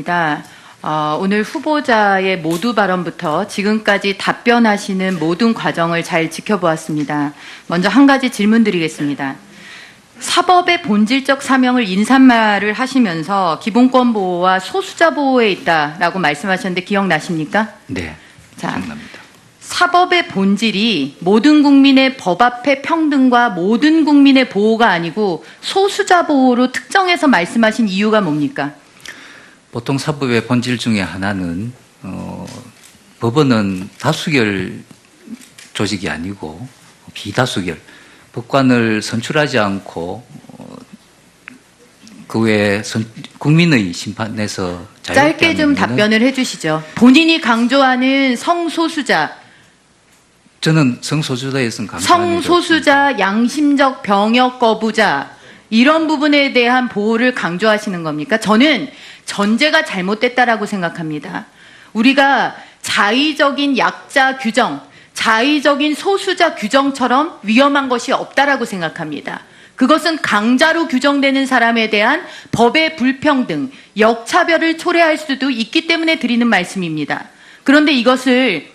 있습니다. 오늘 후보자의 모두 발언부터 지금까지 답변하시는 모든 과정을 잘 지켜보았습니다. 먼저 한 가지 질문 드리겠습니다. 사법의 본질적 사명을 인사말을 하시면서 기본권 보호와 소수자 보호에 있다라고 말씀하셨는데 기억나십니까? 네, 자, 기억납니다. 사법의 본질이 모든 국민의 법 앞에 평등과 모든 국민의 보호가 아니고 소수자 보호로 특정해서 말씀하신 이유가 뭡니까? 보통 사법의 본질 중에 하나는 법원은 다수결 조직이 아니고 비다수결, 법관을 선출하지 않고 그 외에 국민의 심판에서 짧게 좀 답변을 해주시죠. 본인이 강조하는 성소수자, 저는 성소수자에서는 강조하는 성소수자, 양심적 병역 거부자 이런 부분에 대한 보호를 강조하시는 겁니까? 저는 전제가 잘못됐다라고 생각합니다. 우리가 자의적인 약자 규정, 자의적인 소수자 규정처럼 위험한 것이 없다라고 생각합니다. 그것은 강자로 규정되는 사람에 대한 법의 불평등, 역차별을 초래할 수도 있기 때문에 드리는 말씀입니다. 그런데 이것을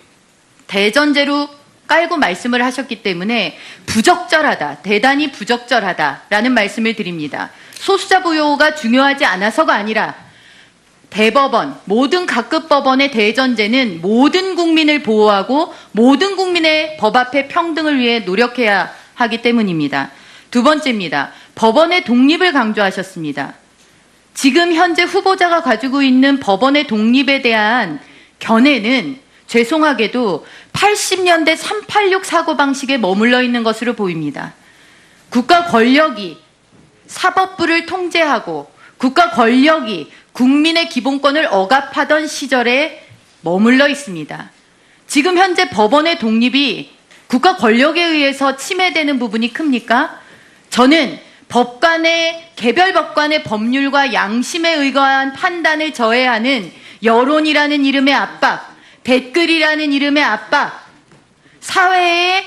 대전제로 깔고 말씀을 하셨기 때문에 부적절하다, 대단히 부적절하다라는 말씀을 드립니다. 소수자 보호가 중요하지 않아서가 아니라 대법원, 모든 각급 법원의 대전제는 모든 국민을 보호하고 모든 국민의 법 앞에 평등을 위해 노력해야 하기 때문입니다. 두 번째입니다. 법원의 독립을 강조하셨습니다. 지금 현재 후보자가 가지고 있는 법원의 독립에 대한 견해는 죄송하게도 80년대 386 사고방식에 머물러 있는 것으로 보입니다. 국가 권력이 사법부를 통제하고 국가 권력이 국민의 기본권을 억압하던 시절에 머물러 있습니다. 지금 현재 법원의 독립이 국가 권력에 의해서 침해되는 부분이 큽니까? 저는 개별 법관의 법률과 양심에 의거한 판단을 저해하는 여론이라는 이름의 압박, 댓글이라는 이름의 압박, 사회의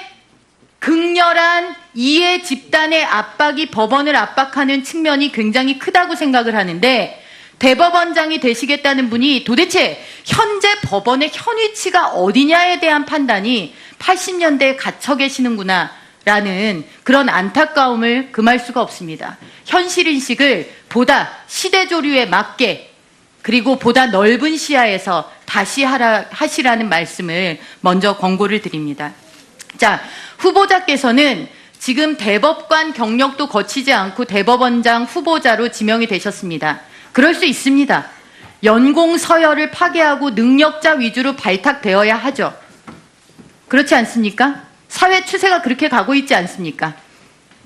극렬한 이해 집단의 압박이 법원을 압박하는 측면이 굉장히 크다고 생각을 하는데 대법원장이 되시겠다는 분이 도대체 현재 법원의 현 위치가 어디냐에 대한 판단이 80년대에 갇혀 계시는구나 라는 그런 안타까움을 금할 수가 없습니다. 현실인식을 보다 시대조류에 맞게 그리고 보다 넓은 시야에서 다시 하시라는 말씀을 먼저 권고를 드립니다. 자, 후보자께서는 지금 대법관 경력도 거치지 않고 대법원장 후보자로 지명이 되셨습니다. 그럴 수 있습니다. 연공 서열을 파괴하고 능력자 위주로 발탁되어야 하죠. 그렇지 않습니까? 사회 추세가 그렇게 가고 있지 않습니까?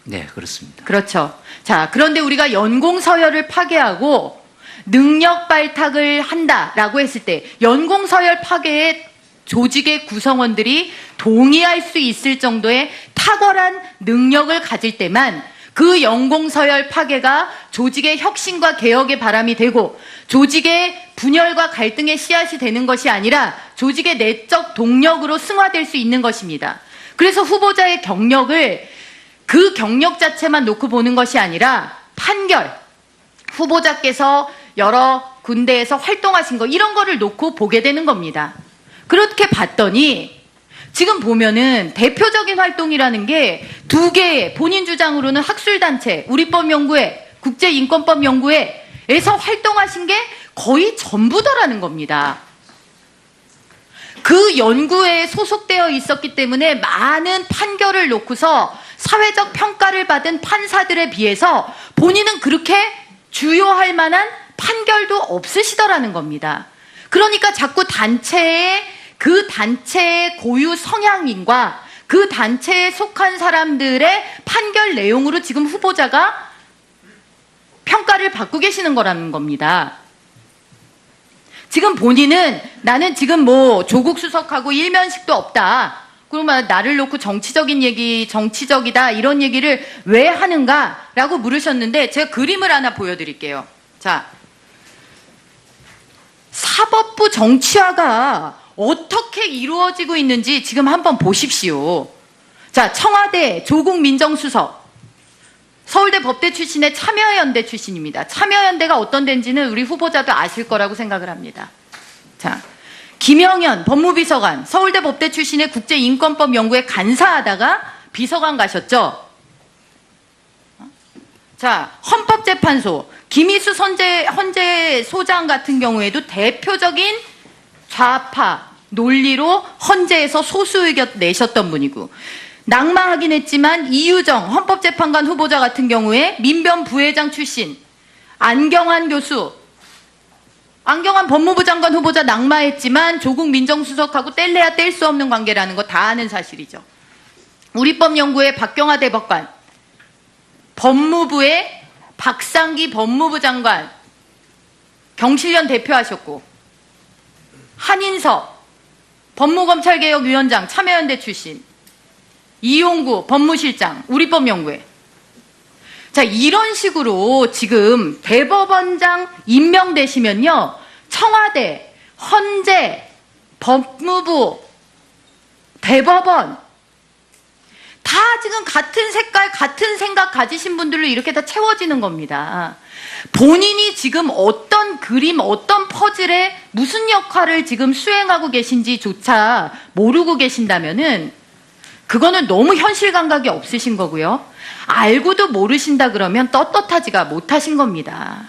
네, 그렇습니다. 그렇죠. 자, 그런데 우리가 연공 서열을 파괴하고 능력 발탁을 한다라고 했을 때 연공 서열 파괴에 조직의 구성원들이 동의할 수 있을 정도의 탁월한 능력을 가질 때만 그 연공서열 파괴가 조직의 혁신과 개혁의 바람이 되고 조직의 분열과 갈등의 씨앗이 되는 것이 아니라 조직의 내적 동력으로 승화될 수 있는 것입니다. 그래서 후보자의 경력을 그 경력 자체만 놓고 보는 것이 아니라 판결, 후보자께서 여러 군데에서 활동하신 거 이런 거를 놓고 보게 되는 겁니다. 그렇게 봤더니 지금 보면은 대표적인 활동이라는 게 두 개의 본인 주장으로는 학술단체, 우리법연구회, 국제인권법연구회에서 활동하신 게 거의 전부더라는 겁니다. 그 연구회에 소속되어 있었기 때문에 많은 판결을 놓고서 사회적 평가를 받은 판사들에 비해서 본인은 그렇게 주요할 만한 판결도 없으시더라는 겁니다. 그러니까 자꾸 그 단체의 고유 성향인과 그 단체에 속한 사람들의 판결 내용으로 지금 후보자가 평가를 받고 계시는 거라는 겁니다. 지금 본인은 나는 지금 뭐 조국 수석하고 일면식도 없다. 그러면 나를 놓고 정치적이다 이런 얘기를 왜 하는가라고 물으셨는데 제가 그림을 하나 보여드릴게요. 자, 사법부 정치화가 어떻게 이루어지고 있는지 지금 한번 보십시오. 자, 청와대 조국 민정수석 서울대 법대 출신의 참여연대 출신입니다. 참여연대가 어떤 데인지는 우리 후보자도 아실 거라고 생각을 합니다. 자, 김영현 법무비서관, 서울대 법대 출신의 국제인권법 연구에 간사하다가 비서관 가셨죠. 자, 헌법재판소 김희수 헌재 소장 같은 경우에도 대표적인 좌파 논리로 헌재에서 소수 의견 내셨던 분이고, 낙마하긴 했지만 이유정 헌법재판관 후보자 같은 경우에 민변 부회장 출신, 안경환 교수, 안경환 법무부 장관 후보자 낙마했지만 조국 민정수석하고 뗄래야 뗄 수 없는 관계라는 거 다 아는 사실이죠. 우리법연구회 박경화 대법관, 법무부의 박상기 법무부 장관, 경실련 대표하셨고, 한인석 법무검찰개혁위원장 참여연대 출신, 이용구 법무실장 우리법연구회. 자, 이런 식으로 지금 대법원장 임명되시면요, 청와대, 헌재, 법무부, 대법원 다 지금 같은 색깔, 같은 생각 가지신 분들로 이렇게 다 채워지는 겁니다. 본인이 지금 어떤 그림, 어떤 퍼즐에 무슨 역할을 지금 수행하고 계신지조차 모르고 계신다면은 그거는 너무 현실 감각이 없으신 거고요. 알고도 모르신다 그러면 떳떳하지가 못하신 겁니다.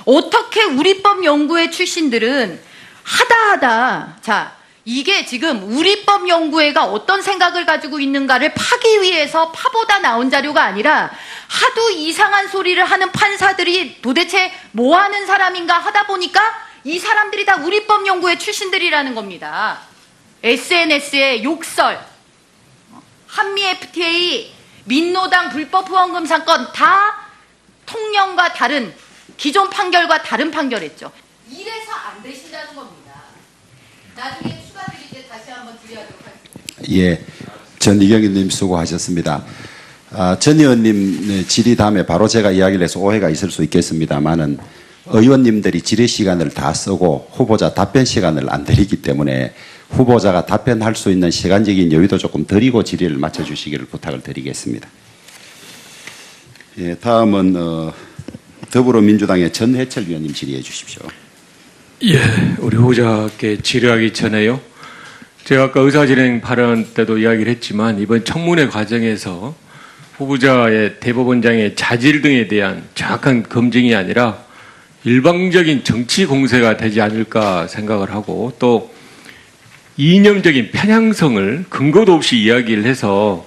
어떻게 우리법 연구회 출신들은 하다 자, 이게 지금 우리법 연구회가 어떤 생각을 가지고 있는가를 파기 위해서 파보다 나온 자료가 아니라 하도 이상한 소리를 하는 판사들이 도대체 뭐 하는 사람인가 하다 보니까 이 사람들이 다 우리법 연구회 출신들이라는 겁니다. SNS에 욕설, 한미 FTA, 민노당 불법 후원금 사건 다 통령과 다른, 기존 판결과 다른 판결했죠. 이래서 안 되신다는 겁니다. 나중에 추가 드릴 때 다시 한번 드리도록 하겠습니다. 예, 전 이경규님 수고하셨습니다. 전 의원님 질의 다음에 바로 제가 이야기를 해서 오해가 있을 수 있겠습니다만은 의원님들이 질의 시간을 다 쓰고 후보자 답변 시간을 안 드리기 때문에 후보자가 답변할 수 있는 시간적인 여유도 조금 드리고 질의를 마쳐주시기를 부탁을 드리겠습니다. 예, 다음은 더불어민주당의 전해철 위원님 질의해 주십시오. 예, 우리 후보자께 질의하기 전에요. 제가 아까 의사진행 발언 때도 이야기를 했지만 이번 청문회 과정에서 후보자의 대법원장의 자질 등에 대한 정확한 검증이 아니라 일방적인 정치 공세가 되지 않을까 생각을 하고, 또 이념적인 편향성을 근거도 없이 이야기를 해서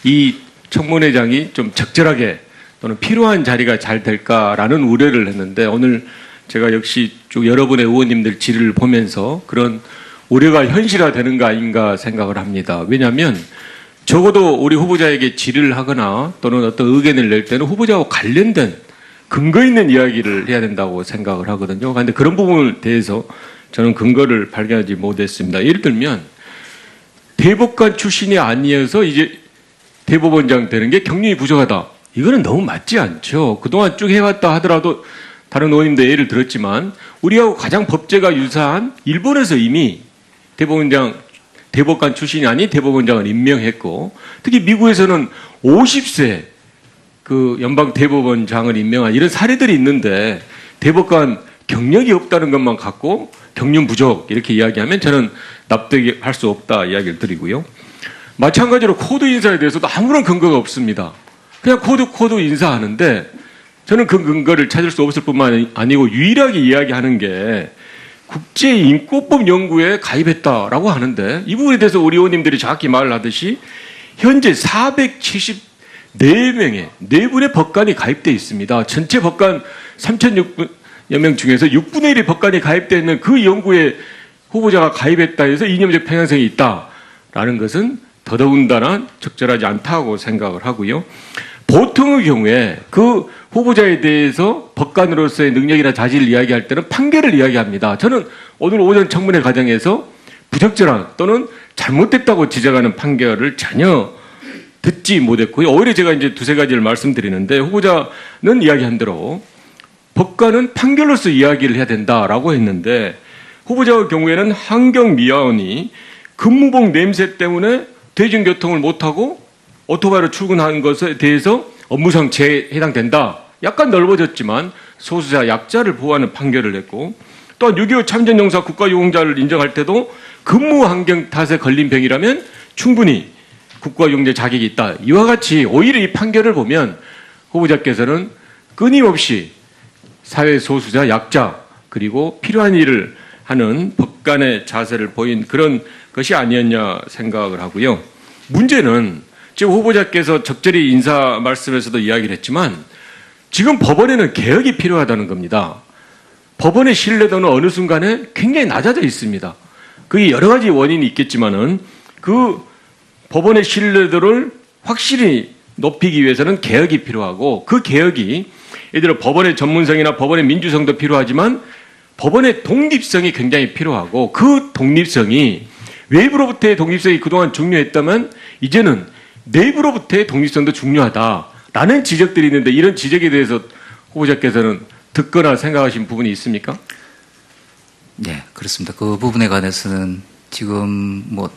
이 청문회장이 좀 적절하게 또는 필요한 자리가 잘 될까라는 우려를 했는데, 오늘 제가 역시 쭉 여러분의 의원님들 질의를 보면서 그런 우려가 현실화되는 거 아닌가 생각을 합니다. 왜냐하면 적어도 우리 후보자에게 질의를 하거나 또는 어떤 의견을 낼 때는 후보자와 관련된 근거 있는 이야기를 해야 된다고 생각을 하거든요. 그런데 그런 부분에 대해서 저는 근거를 발견하지 못했습니다. 예를 들면 대법관 출신이 아니어서 이제 대법원장 되는 게 경륜이 부족하다. 이거는 너무 맞지 않죠. 그동안 쭉 해왔다 하더라도 다른 의원님도 예를 들었지만 우리하고 가장 법제가 유사한 일본에서 이미 대법관 출신이 아닌 대법원장을 임명했고, 특히 미국에서는 50세 그 연방 대법원장을 임명한 이런 사례들이 있는데 대법관 경력이 없다는 것만 갖고 경륜 부족 이렇게 이야기하면 저는 납득할 수 없다 이야기를 드리고요. 마찬가지로 코드 인사에 대해서도 아무런 근거가 없습니다. 그냥 코드 인사하는데 저는 그 근거를 찾을 수 없을 뿐만 아니고 유일하게 이야기하는 게 국제인권법 연구에 가입했다라고 하는데, 이 부분에 대해서 우리 의원님들이 정확히 말을 하듯이 현재 474명의 4분의 법관이 가입되어 있습니다. 전체 법관 3,600여 명 중에서 6분의 1의 법관이 가입되어 있는 그 연구에 후보자가 가입했다 해서 이념적 편향성이 있다라는 것은 더더군다나 적절하지 않다고 생각을 하고요. 보통의 경우에 그 후보자에 대해서 법관으로서의 능력이나 자질을 이야기할 때는 판결을 이야기합니다. 저는 오늘 오전 청문회 과정에서 부적절한 또는 잘못됐다고 지적하는 판결을 전혀 듣지 못했고요. 오히려 제가 이제 두세 가지를 말씀드리는데, 후보자는 이야기한 대로 법관은 판결로서 이야기를 해야 된다라고 했는데, 후보자의 경우에는 환경미화원이 근무복 냄새 때문에 대중교통을 못하고 오토바이로 출근하는 것에 대해서 업무상 해당된다. 약간 넓어졌지만 소수자 약자를 보호하는 판결을 냈고, 또한 6.25 참전용사 국가유공자를 인정할 때도 근무 환경 탓에 걸린 병이라면 충분히 국가유공자 자격이 있다. 이와 같이 오히려 이 판결을 보면 후보자께서는 끊임없이 사회 소수자 약자 그리고 필요한 일을 하는 법관의 자세를 보인 그런 것이 아니었냐 생각을 하고요. 문제는 지금 후보자께서 적절히 인사 말씀에서도 이야기를 했지만 지금 법원에는 개혁이 필요하다는 겁니다. 법원의 신뢰도는 어느 순간에 굉장히 낮아져 있습니다. 그게 여러 가지 원인이 있겠지만은 그 법원의 신뢰도를 확실히 높이기 위해서는 개혁이 필요하고, 그 개혁이 예를 들어 법원의 전문성이나 법원의 민주성도 필요하지만 법원의 독립성이 굉장히 필요하고, 그 독립성이 외부로부터의 독립성이 그동안 중요했다면 이제는 내부로부터의 독립성도 중요하다라는 지적들이 있는데, 이런 지적에 대해서 후보자께서는 듣거나 생각하신 부분이 있습니까? 네, 그렇습니다. 그 부분에 관해서는 지금 뭐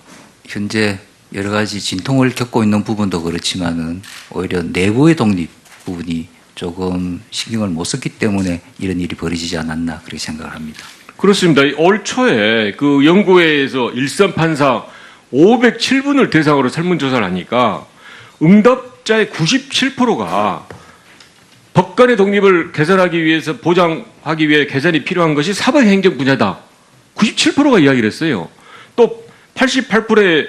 현재 여러 가지 진통을 겪고 있는 부분도 그렇지만은 오히려 내부의 독립 부분이 조금 신경을 못 썼기 때문에 이런 일이 벌어지지 않았나 그렇게 생각을 합니다. 그렇습니다. 올 초에 그 연구회에서 일선 판사 507분을 대상으로 설문조사를 하니까 응답자의 97%가 법관의 독립을 개선하기 위해서 보장하기 위해 개선이 필요한 것이 사법행정 분야다. 97%가 이야기를 했어요. 또 88%의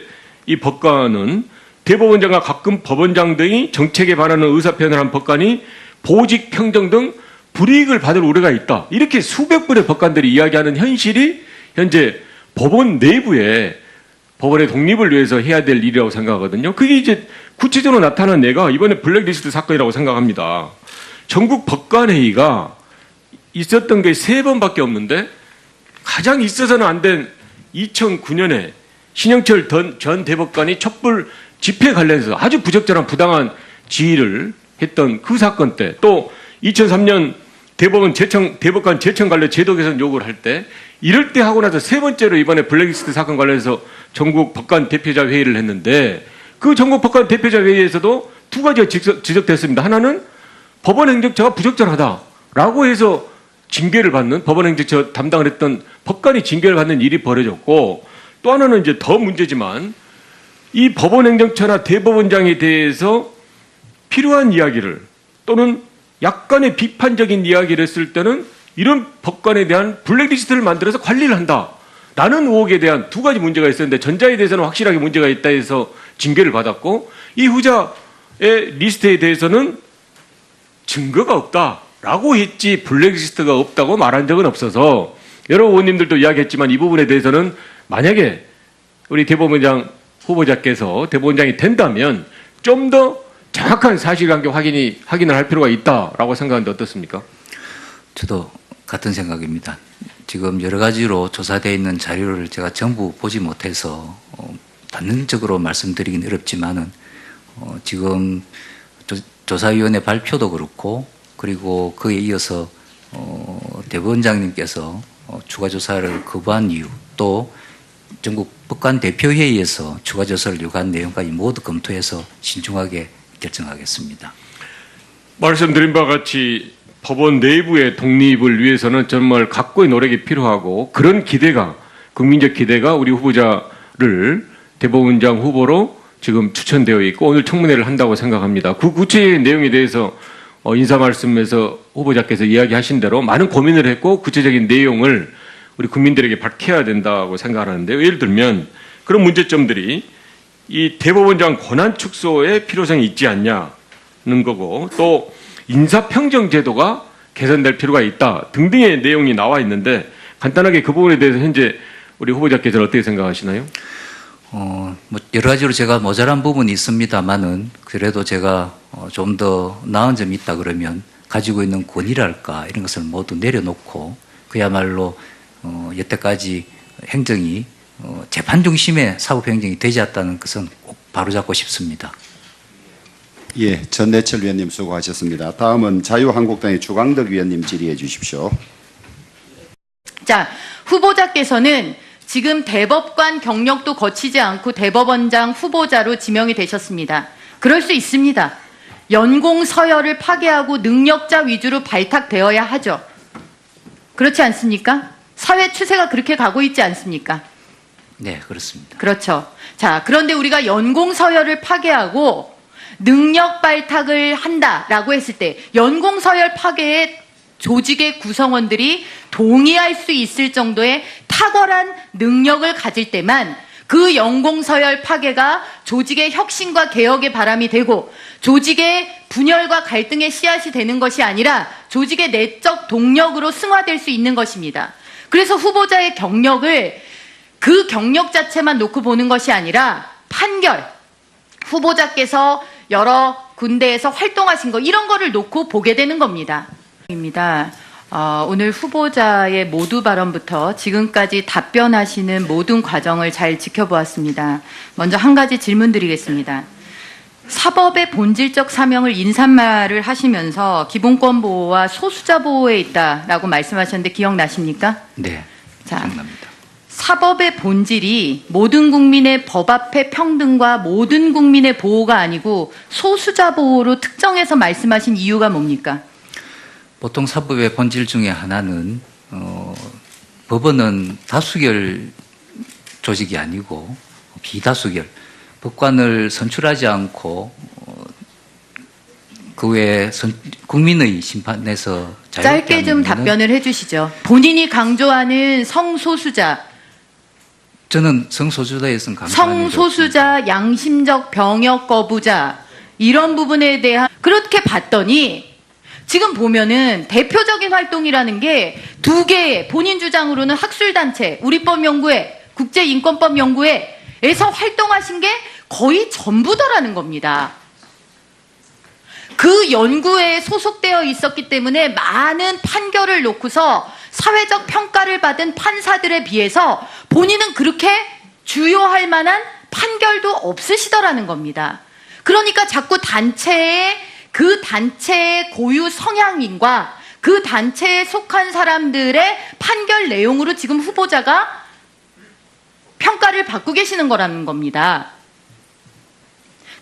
이 법관은 대법원장과 가끔 법원장 등이 정책에 반하는 의사표현을 한 법관이 보직 평정 등 불이익을 받을 우려가 있다. 이렇게 수백 분의 법관들이 이야기하는 현실이 현재 법원 내부에 법원의 독립을 위해서 해야 될 일이라고 생각하거든요. 그게 이제 구체적으로 나타난 예가 이번에 블랙리스트 사건이라고 생각합니다. 전국 법관회의가 있었던 게 3번밖에 없는데 가장 있어서는 안 된 2009년에 신영철 전 대법관이 촛불 집회 관련해서 아주 부적절한 부당한 지휘를 했던 그 사건 때, 또 2003년 대법관 재청 관련 제도 개선 요구를 할 때, 이럴 때 하고 나서 3번째로 이번에 블랙리스트 사건 관련해서 전국 법관 대표자 회의를 했는데, 그 전국 법관 대표자 회의에서도 2가지가 지적됐습니다. 하나는 법원 행정처가 부적절하다라고 해서 징계를 받는, 법원 행정처 담당을 했던 법관이 징계를 받는 일이 벌어졌고, 또 하나는 이제 더 문제지만 이 법원 행정처나 대법원장에 대해서 필요한 이야기를 또는 약간의 비판적인 이야기를 했을 때는 이런 법관에 대한 블랙리스트를 만들어서 관리를 한다라는 의혹에 대한 2가지 문제가 있었는데, 전자에 대해서는 확실하게 문제가 있다 해서 징계를 받았고, 이 후자의 리스트에 대해서는 증거가 없다라고 했지 블랙리스트가 없다고 말한 적은 없어서, 여러 의원님들도 이야기했지만 이 부분에 대해서는 만약에 우리 대법원장 후보자께서 대법원장이 된다면 좀 더 정확한 사실관계 확인을 할 필요가 있다라고 생각하는데 어떻습니까? 저도 같은 생각입니다. 지금 여러 가지로 조사되어 있는 자료를 제가 전부 보지 못해서 단론적으로 말씀드리긴 어렵지만은 지금 조사위원회 발표도 그렇고, 그리고 그에 이어서 대법원장님께서 추가 조사를 거부한 이유, 또 전국 법관 대표회의에서 추가 조사를 요구한 내용까지 모두 검토해서 신중하게 결정하겠습니다. 말씀드린 바와 같이 법원 내부의 독립을 위해서는 정말 각고의 노력이 필요하고, 그런 기대가, 국민적 기대가 우리 후보자를 대법원장 후보로 지금 추천되어 있고 오늘 청문회를 한다고 생각합니다. 그 구체적인 내용에 대해서 인사 말씀에서 후보자께서 이야기하신 대로 많은 고민을 했고 구체적인 내용을 우리 국민들에게 밝혀야 된다고 생각하는데요. 예를 들면 그런 문제점들이 이 대법원장 권한 축소의 필요성이 있지 않냐는 거고, 또 인사평정 제도가 개선될 필요가 있다 등등의 내용이 나와 있는데, 간단하게 그 부분에 대해서 현재 우리 후보자께서는 어떻게 생각하시나요? 뭐 여러 가지로 제가 모자란 부분이 있습니다만은, 그래도 제가 좀 더 나은 점이 있다 그러면 가지고 있는 권위랄까 이런 것을 모두 내려놓고 그야말로 여태까지 행정이 재판 중심의 사법행정이 되지 않았다는 것은 꼭 바로잡고 싶습니다. 예, 전내철 위원님 수고하셨습니다. 다음은 자유한국당의 주광덕 위원님 질의해 주십시오. 자, 후보자께서는 지금 대법관 경력도 거치지 않고 대법원장 후보자로 지명이 되셨습니다. 그럴 수 있습니다. 연공 서열을 파괴하고 능력자 위주로 발탁되어야 하죠. 그렇지 않습니까? 사회 추세가 그렇게 가고 있지 않습니까? 네, 그렇습니다. 그렇죠. 자, 그런데 우리가 연공 서열을 파괴하고 능력 발탁을 한다라고 했을 때 연공 서열 파괴에 조직의 구성원들이 동의할 수 있을 정도의 탁월한 능력을 가질 때만 그 연공서열 파괴가 조직의 혁신과 개혁의 바람이 되고 조직의 분열과 갈등의 씨앗이 되는 것이 아니라 조직의 내적 동력으로 승화될 수 있는 것입니다. 그래서 후보자의 경력을 그 경력 자체만 놓고 보는 것이 아니라 판결, 후보자께서 여러 군데에서 활동하신 거 이런 거를 놓고 보게 되는 겁니다. 오늘 후보자의 모두 발언부터 지금까지 답변하시는 모든 과정을 잘 지켜보았습니다. 먼저 한 가지 질문 드리겠습니다. 사법의 본질적 사명을 인사말을 하시면서 기본권 보호와 소수자 보호에 있다라고 말씀하셨는데 기억나십니까? 네, 자, 기억납니다. 사법의 본질이 모든 국민의 법 앞에 평등과 모든 국민의 보호가 아니고 소수자 보호로 특정해서 말씀하신 이유가 뭡니까? 보통 사법의 본질 중에 하나는 법원은 다수결 조직이 아니고 비다수결, 법관을 선출하지 않고 그 외에 국민의 심판에서 짧게 좀 답변을 해주시죠. 본인이 강조하는 성소수자, 저는 성소수자에서는 강조하는 성소수자, 양심적 병역 거부자 이런 부분에 대한 그렇게 봤더니 지금 보면은 대표적인 활동이라는 게 두 개의 본인 주장으로는 학술단체, 우리법연구회, 국제인권법연구회에서 활동하신 게 거의 전부더라는 겁니다. 그 연구회에 소속되어 있었기 때문에 많은 판결을 놓고서 사회적 평가를 받은 판사들에 비해서 본인은 그렇게 주요할 만한 판결도 없으시더라는 겁니다. 그러니까 자꾸 그 단체의 고유 성향인과 그 단체에 속한 사람들의 판결 내용으로 지금 후보자가 평가를 받고 계시는 거라는 겁니다.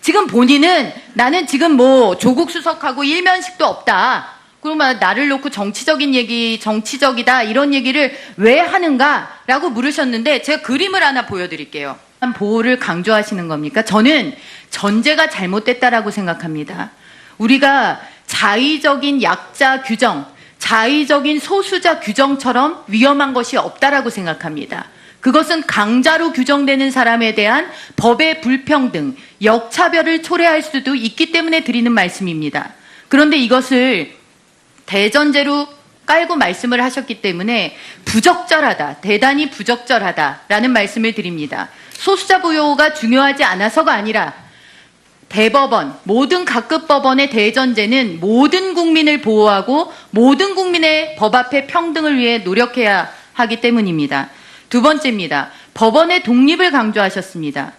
지금 본인은 나는 지금 뭐 조국 수석하고 일면식도 없다. 그러면 나를 놓고 정치적이다 이런 얘기를 왜 하는가라고 물으셨는데 제가 그림을 하나 보여드릴게요. 보호를 강조하시는 겁니까? 저는 전제가 잘못됐다라고 생각합니다. 우리가 자의적인 약자 규정, 자의적인 소수자 규정처럼 위험한 것이 없다라고 생각합니다. 그것은 강자로 규정되는 사람에 대한 법의 불평등, 역차별을 초래할 수도 있기 때문에 드리는 말씀입니다. 그런데 이것을 대전제로 깔고 말씀을 하셨기 때문에 부적절하다, 대단히 부적절하다라는 말씀을 드립니다. 소수자 보호가 중요하지 않아서가 아니라 대법원, 모든 각급 법원의 대전제는 모든 국민을 보호하고 모든 국민의 법 앞에 평등을 위해 노력해야 하기 때문입니다. 두 번째입니다. 법원의 독립을 강조하셨습니다.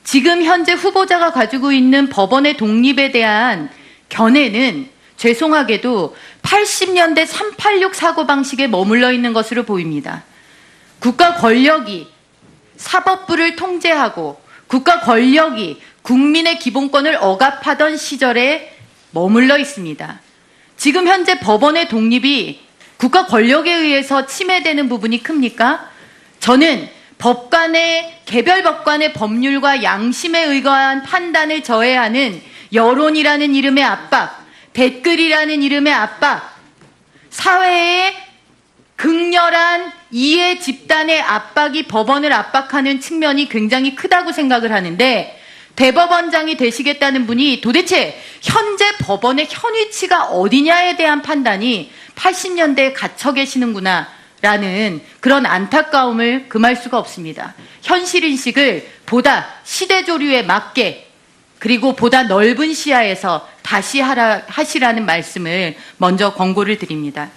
지금 현재 후보자가 가지고 있는 법원의 독립에 대한 견해는 죄송하게도 80년대 386 사고방식에 머물러 있는 것으로 보입니다. 국가 권력이 사법부를 통제하고 국가 권력이 국민의 기본권을 억압하던 시절에 머물러 있습니다. 지금 현재 법원의 독립이 국가 권력에 의해서 침해되는 부분이 큽니까? 저는 개별 법관의 법률과 양심에 의거한 판단을 저해하는 여론이라는 이름의 압박, 댓글이라는 이름의 압박, 사회의 극렬한 이해 집단의 압박이 법원을 압박하는 측면이 굉장히 크다고 생각을 하는데 대법원장이 되시겠다는 분이 도대체 현재 법원의 현위치가 어디냐에 대한 판단이 80년대에 갇혀 계시는구나 라는 그런 안타까움을 금할 수가 없습니다. 현실인식을 보다 시대조류에 맞게 그리고 보다 넓은 시야에서 다시 하시라는 말씀을 먼저 권고를 드립니다.